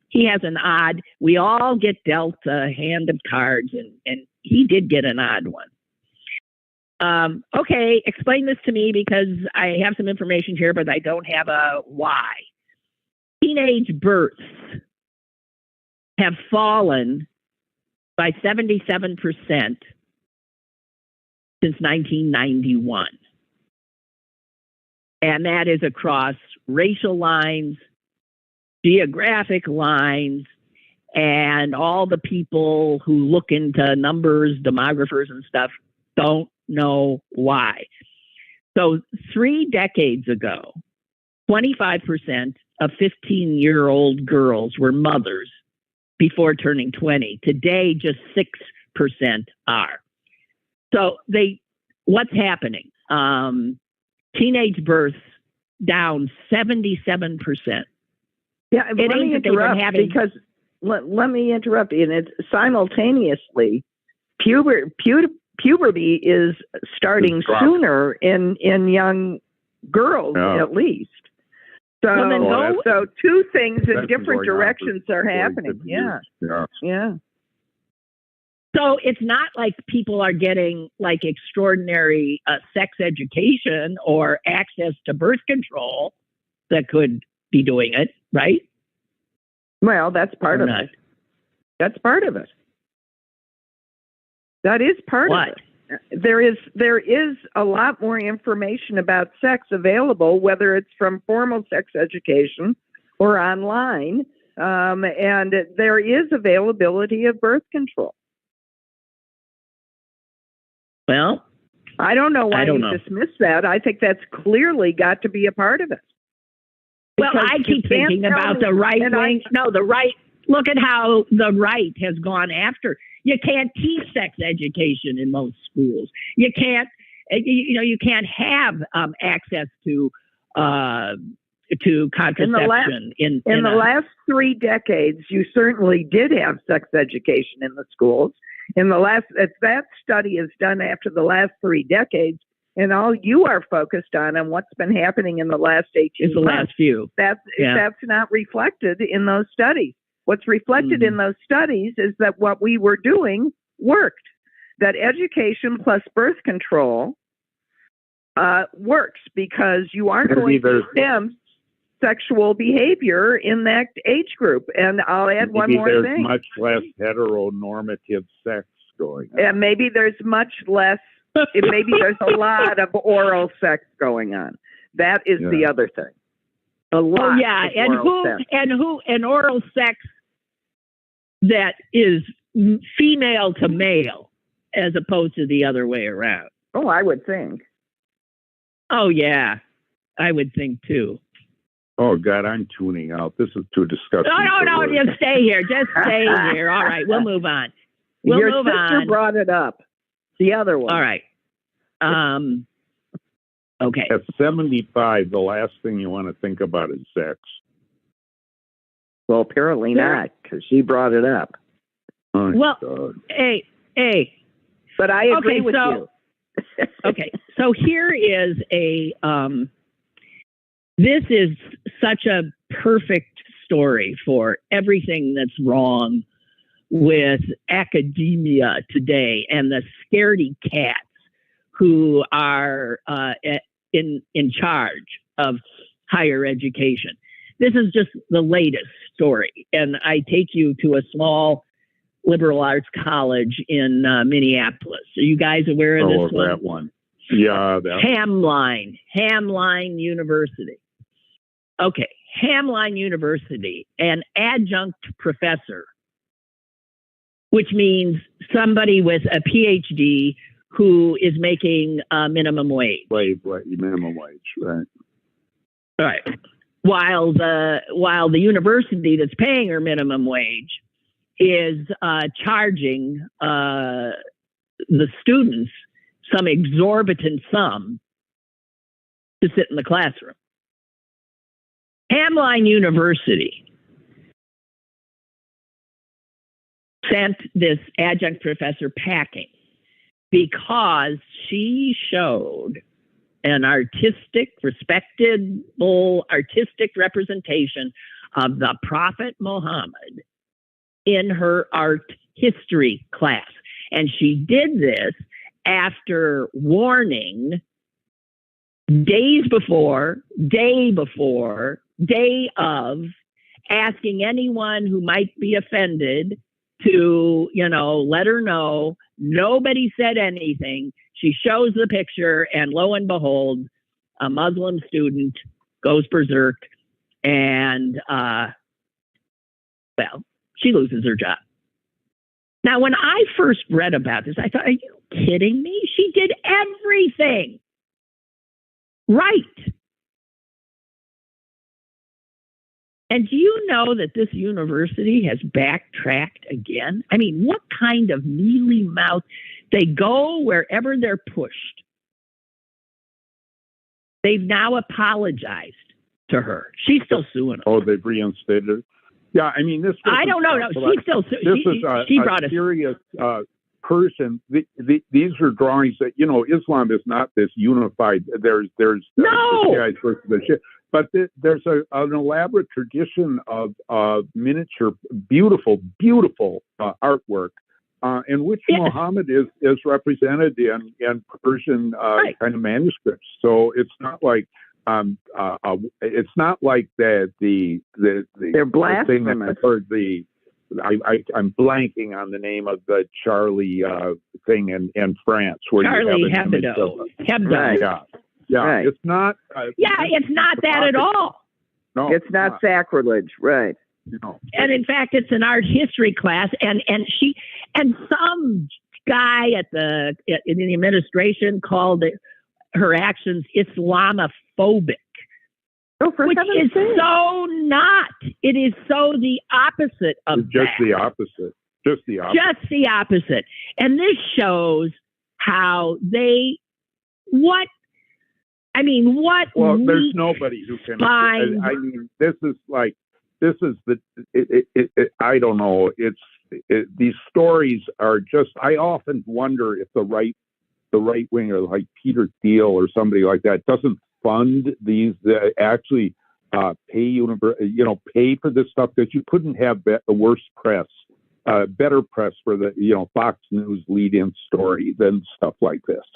Speaker 2: he has an odd. We all get dealt a hand of cards, and he did get an odd one. Okay, explain this to me because I have some information here, but I don't have a why. Teenage births have fallen by 77% since 1991. And that is across racial lines, geographic lines, and all the people who look into numbers, demographers and stuff don't know why. So 3 decades ago, 25% of 15-year-old girls were mothers before turning 20. Today, just 6% are. So what's happening? Teenage births down 77%.
Speaker 3: Yeah, let me interrupt because let me interrupt you. And it's simultaneously puberty is starting sooner in young girls, at least. So, so two things in different directions are happening. Yeah.
Speaker 2: So it's not like people are getting like extraordinary sex education or access to birth control that could be doing it, right?
Speaker 3: Well, that's part of it. That's part of it. That is part of it. There is a lot more information about sex available, whether it's from formal sex education or online, and there is availability of birth control.
Speaker 2: Well,
Speaker 3: I don't know why you dismiss that. I think that's clearly got to be a part of it.
Speaker 2: Well, I keep thinking about the right wing. The right. Look at how the right has gone after. You can't teach sex education in most schools. You can't. You can't have access to contraception. In the last 3 decades, you certainly did have sex education in the schools. That study is done after the last 3 decades, and all you are focused on and what's been happening in the last 18 months. The last few.
Speaker 3: That's not reflected in those studies. What's reflected in those studies is that what we were doing worked. That education plus birth control works because you aren't going to stem sexual behavior in that age group. And I'll add one more thing.
Speaker 4: There's much less heteronormative sex going on.
Speaker 3: And maybe there's much less, maybe there's a lot of oral sex going on. That is the other thing. A lot.
Speaker 2: Oh, yeah. And oral sex that is female to male as opposed to the other way around.
Speaker 3: Oh, I would think.
Speaker 2: Oh, yeah. I would think too.
Speaker 4: Oh, God, I'm tuning out. This is too disgusting.
Speaker 2: No, just stay here. Just stay here. All right, we'll move on.
Speaker 3: Your sister brought it up. The other one.
Speaker 2: All right. Okay.
Speaker 4: At 75, the last thing you want to think about is sex.
Speaker 3: Well, apparently not, because she brought it up.
Speaker 4: Oh,
Speaker 2: well,
Speaker 4: God.
Speaker 2: hey.
Speaker 3: But I agree with you.
Speaker 2: Okay, so here is this is such a perfect story for everything that's wrong with academia today and the scaredy cats who are in charge of higher education. This is just the latest story, and I take you to a small liberal arts college in Minneapolis. Are you guys aware of this one?
Speaker 4: That one. Yeah.
Speaker 2: Hamline University. Okay, Hamline University, an adjunct professor, which means somebody with a PhD who is making minimum wage.
Speaker 4: Minimum wage, right.
Speaker 2: All right. While the university that's paying her minimum wage is charging the students some exorbitant sum to sit in the classroom. Hamline University sent this adjunct professor packing because she showed an respectable artistic representation of the Prophet Muhammad in her art history class. And she did this after warning day of, asking anyone who might be offended to, let her know. Nobody said anything. she shows the picture, and lo and behold, a Muslim student goes berserk, and she loses her job. Now, when I first read about this, I thought, are you kidding me? She did everything right. And do you know that this university has backtracked again? I mean, what kind of mealy mouth? They go wherever they're pushed. They've now apologized to her. She's still suing them.
Speaker 4: Oh, they've reinstated her? Yeah, I mean, this...
Speaker 2: I don't know. No, she's still suing. She brought a serious
Speaker 4: person. These are drawings that, Islam is not this unified... There's
Speaker 2: no!
Speaker 4: But there's an elaborate tradition of miniature, beautiful artwork, in which Muhammad is represented in Persian kind of manuscripts. So it's not like
Speaker 3: they're blasphemous.
Speaker 4: I'm blanking on the name of the Charlie thing in France where
Speaker 2: Charlie Hebdo.
Speaker 4: Right. Yeah,
Speaker 3: right.
Speaker 4: It's not.
Speaker 2: It's not that at all.
Speaker 4: No,
Speaker 3: it's not sacrilege, right?
Speaker 4: No.
Speaker 2: And in fact, it's an art history class, and some guy in the administration called her actions Islamophobic, which is so not. It is so the opposite of
Speaker 4: just
Speaker 2: that.
Speaker 4: the opposite. Just the opposite.
Speaker 2: Just the opposite. And this shows how what.
Speaker 4: Well, there's nobody who can.
Speaker 2: Find,
Speaker 4: I mean, this is I don't know. These stories are just. I often wonder if the right winger like Peter Thiel or somebody like that doesn't fund these. Actually, pay for this stuff, because you couldn't have a worse press. Better press for the Fox News lead-in story than stuff like this.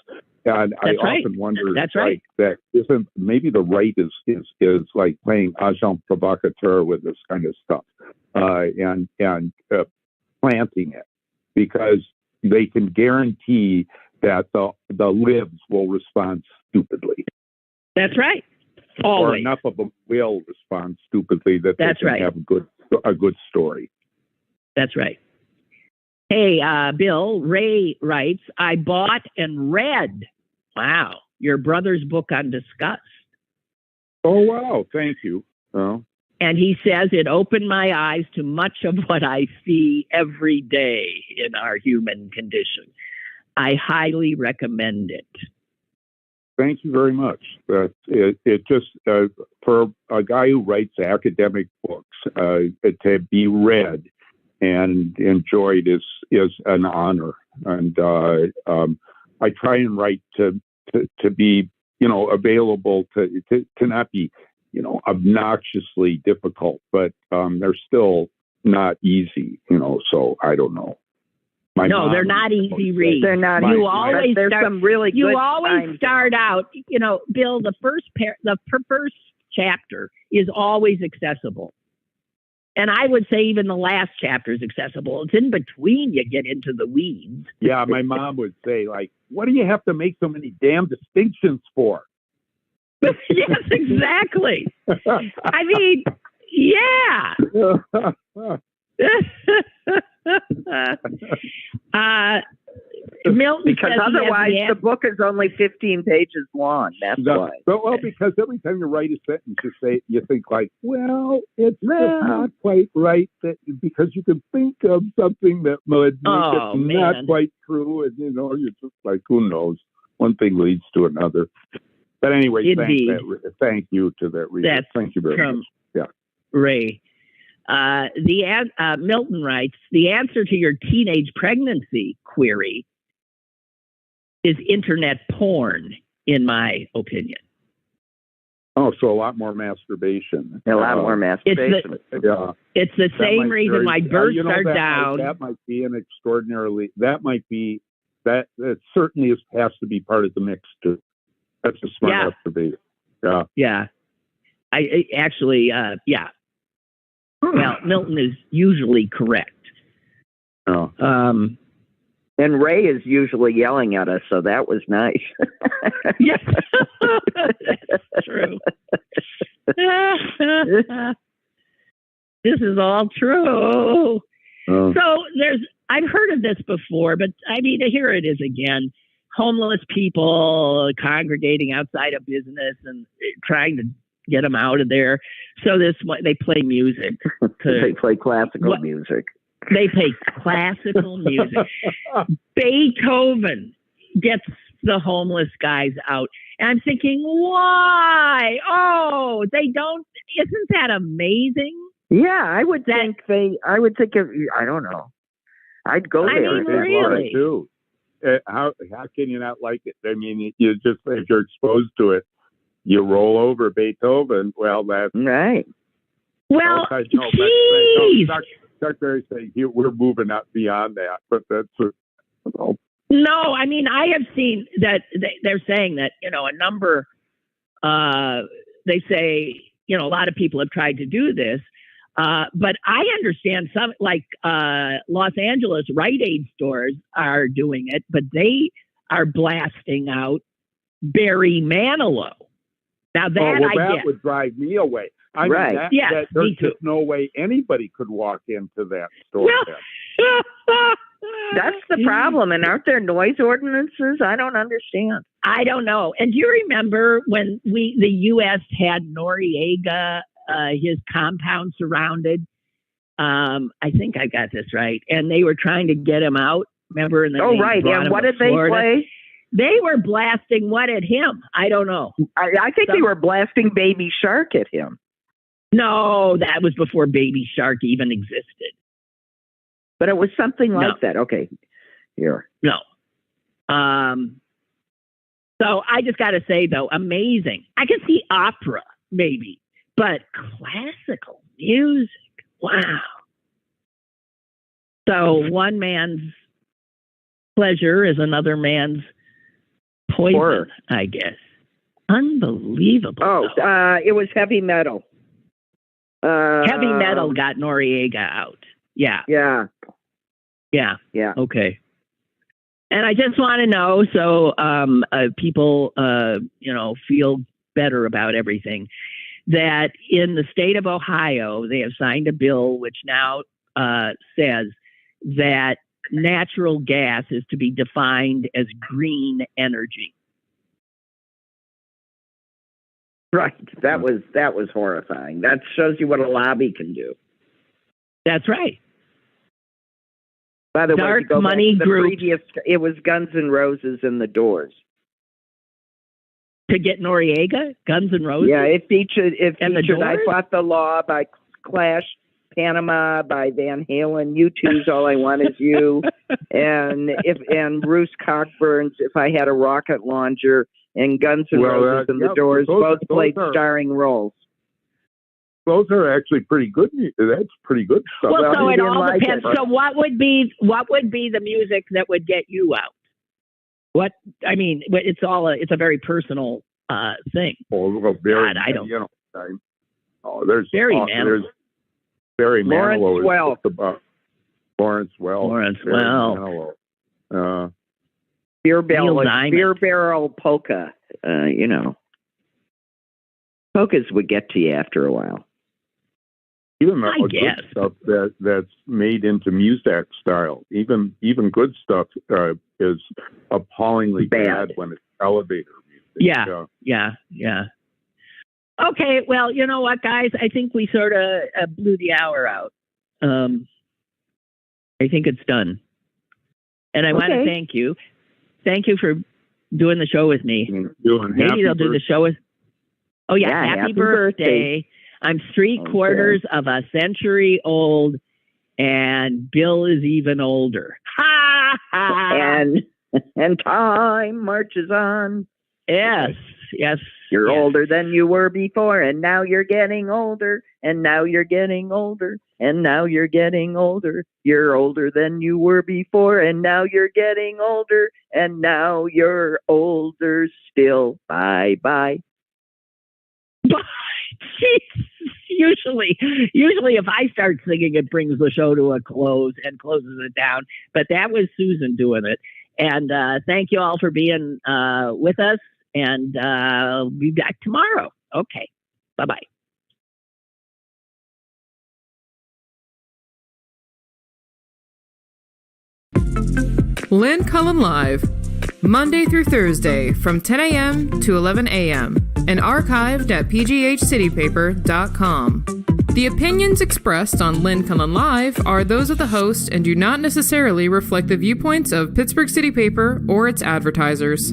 Speaker 4: And I often wonder, that isn't maybe the right is like playing agent provocateur with this kind of stuff, and planting it, because they can guarantee that the libs will respond stupidly.
Speaker 2: That's right. Always.
Speaker 4: Or enough of them will respond stupidly that they can have a good story.
Speaker 2: That's right. Hey, Bill, Ray writes, I bought and read, your brother's book on disgust.
Speaker 4: Oh, wow. Thank you. Oh.
Speaker 2: And he says it opened my eyes to much of what I see every day in our human condition. I highly recommend it.
Speaker 4: Thank you very much. It just, for a guy who writes academic books, to be read and enjoyed is an honor. And I try and write to be, available to not be, obnoxiously difficult, but they're still not easy, so I don't know.
Speaker 2: They're not easy reads.
Speaker 3: They're not.
Speaker 2: You always start out. Bill, the first chapter is always accessible, and I would say even the last chapter is accessible. It's in between you get into the weeds.
Speaker 4: Yeah, my mom would say, like, "What do you have to make so many damn distinctions for?"
Speaker 2: Yes, exactly. I mean, yeah. Milton,
Speaker 3: because otherwise the book is only 15 pages long. That's why.
Speaker 4: Well, because every time you write a sentence, you think like, well, it's not quite right, because you can think of something that would make it not quite true, and you're just like, who knows? One thing leads to another. But anyway, thank you to that reader. Thank you very much. Yeah,
Speaker 2: Ray. Milton writes, the answer to your teenage pregnancy query is internet porn, in my opinion.
Speaker 4: Oh, so a lot more masturbation.
Speaker 3: A lot more masturbation.
Speaker 2: It's the same reason why births are down.
Speaker 4: That might be that certainly has to be part of the mix too. That's a smart masturbation. Yeah.
Speaker 2: Yeah. I actually, Well, Milton is usually correct.
Speaker 4: Oh.
Speaker 3: And Ray is usually yelling at us, so that was nice.
Speaker 2: Yes, that's true. This is all true.
Speaker 3: Oh.
Speaker 2: So I've heard of this before, but I mean, here it is again. Homeless people congregating outside of business and trying to get them out of there. So they play music.
Speaker 3: They play classical music.
Speaker 2: They play classical music. Beethoven gets the homeless guys out. And I'm thinking, why? Oh, they don't. Isn't that amazing?
Speaker 3: Yeah, I would think I don't know. I'd go there.
Speaker 2: I mean, really?
Speaker 4: Too. How can you not like it? I mean, you just, if you're exposed to it, you roll over Beethoven. Well, that's
Speaker 2: right. Well,
Speaker 4: geez. Chuck Berry saying we're moving up beyond that, but that's
Speaker 2: no. I mean, I have seen that they're saying that a number. They say a lot of people have tried to do this, but I understand some like Los Angeles Rite Aid stores are doing it, but they are blasting out Barry Manilow. Now that
Speaker 4: would drive me away. I
Speaker 2: right.
Speaker 4: mean, there's just no way anybody could walk into that store.
Speaker 2: Well,
Speaker 3: that's the problem. And aren't there noise ordinances? I don't understand.
Speaker 2: I don't know. And do you remember when the U.S. had Noriega, his compound surrounded? I think I got this right. And they were trying to get him out. Remember? And then
Speaker 3: right. Yeah. What did they play?
Speaker 2: They were blasting what at him? I don't know.
Speaker 3: I think they were blasting Baby Shark at him.
Speaker 2: No, that was before Baby Shark even existed.
Speaker 3: But it was something like that. Okay. Here.
Speaker 2: No. So I just got to say, though, amazing. I can see opera, maybe, but classical music. Wow. So one man's pleasure is another man's poison,
Speaker 3: horror,
Speaker 2: I guess. Unbelievable.
Speaker 3: Oh, it was heavy metal.
Speaker 2: Heavy metal got Noriega out. Yeah.
Speaker 3: Yeah.
Speaker 2: Yeah.
Speaker 3: Yeah.
Speaker 2: Okay. And I just want to know, so people, feel better about everything, that in the state of Ohio, they have signed a bill which now says that natural gas is to be defined as green energy.
Speaker 3: Right. That was horrifying. That shows you what a lobby can do.
Speaker 2: That's right.
Speaker 3: By the
Speaker 2: Dark
Speaker 3: way,
Speaker 2: money group.
Speaker 3: It was Guns N' Roses and the Doors.
Speaker 2: To get Noriega, Guns N' Roses.
Speaker 3: Yeah, it featured.
Speaker 2: I
Speaker 3: Fought the Law by Clash, Panama by Van Halen, U2's All I Want Is You, and Bruce Cockburn's If I Had a Rocket Launcher, and Guns N' Roses and the Doors both played starring roles.
Speaker 4: Those are actually pretty good. That's pretty good stuff.
Speaker 2: Well, so it all depends. So what would be the music that would get you out? What I mean, it's a very personal thing.
Speaker 4: Oh, very.
Speaker 2: God, I don't.
Speaker 4: There's
Speaker 2: Barry Manilow.
Speaker 4: There's Barry Manilow.
Speaker 3: Lawrence
Speaker 4: Wells.
Speaker 3: Beer barrel polka. Polkas would get to you after a while.
Speaker 4: Even good stuff that's made into music style, even good stuff is appallingly bad when it's elevator music.
Speaker 2: Yeah. Okay, well, you know what, guys? I think we sort of blew the hour out. I think it's done. And I want to thank you. Thank you for doing the show with me. Maybe they'll do the show with... Oh, yeah, happy birthday. I'm 3/4 of a century old, and Bill is even older. Ha!
Speaker 3: And time marches on.
Speaker 2: Yes.
Speaker 3: You're older than you were before, and now you're getting older, and now you're getting older, and now you're getting older. You're older than you were before, and now you're getting older, and now you're older still. Bye-bye.
Speaker 2: Bye. Jesus. usually if I start singing, it brings the show to a close and closes it down. But that was Susan doing it. And thank you all for being with us. And we'll be back tomorrow. Okay. Bye-bye.
Speaker 1: Lynn Cullen Live, Monday through Thursday from 10 a.m. to 11 a.m. and archived at pghcitypaper.com. The opinions expressed on Lynn Cullen Live are those of the host and do not necessarily reflect the viewpoints of Pittsburgh City Paper or its advertisers.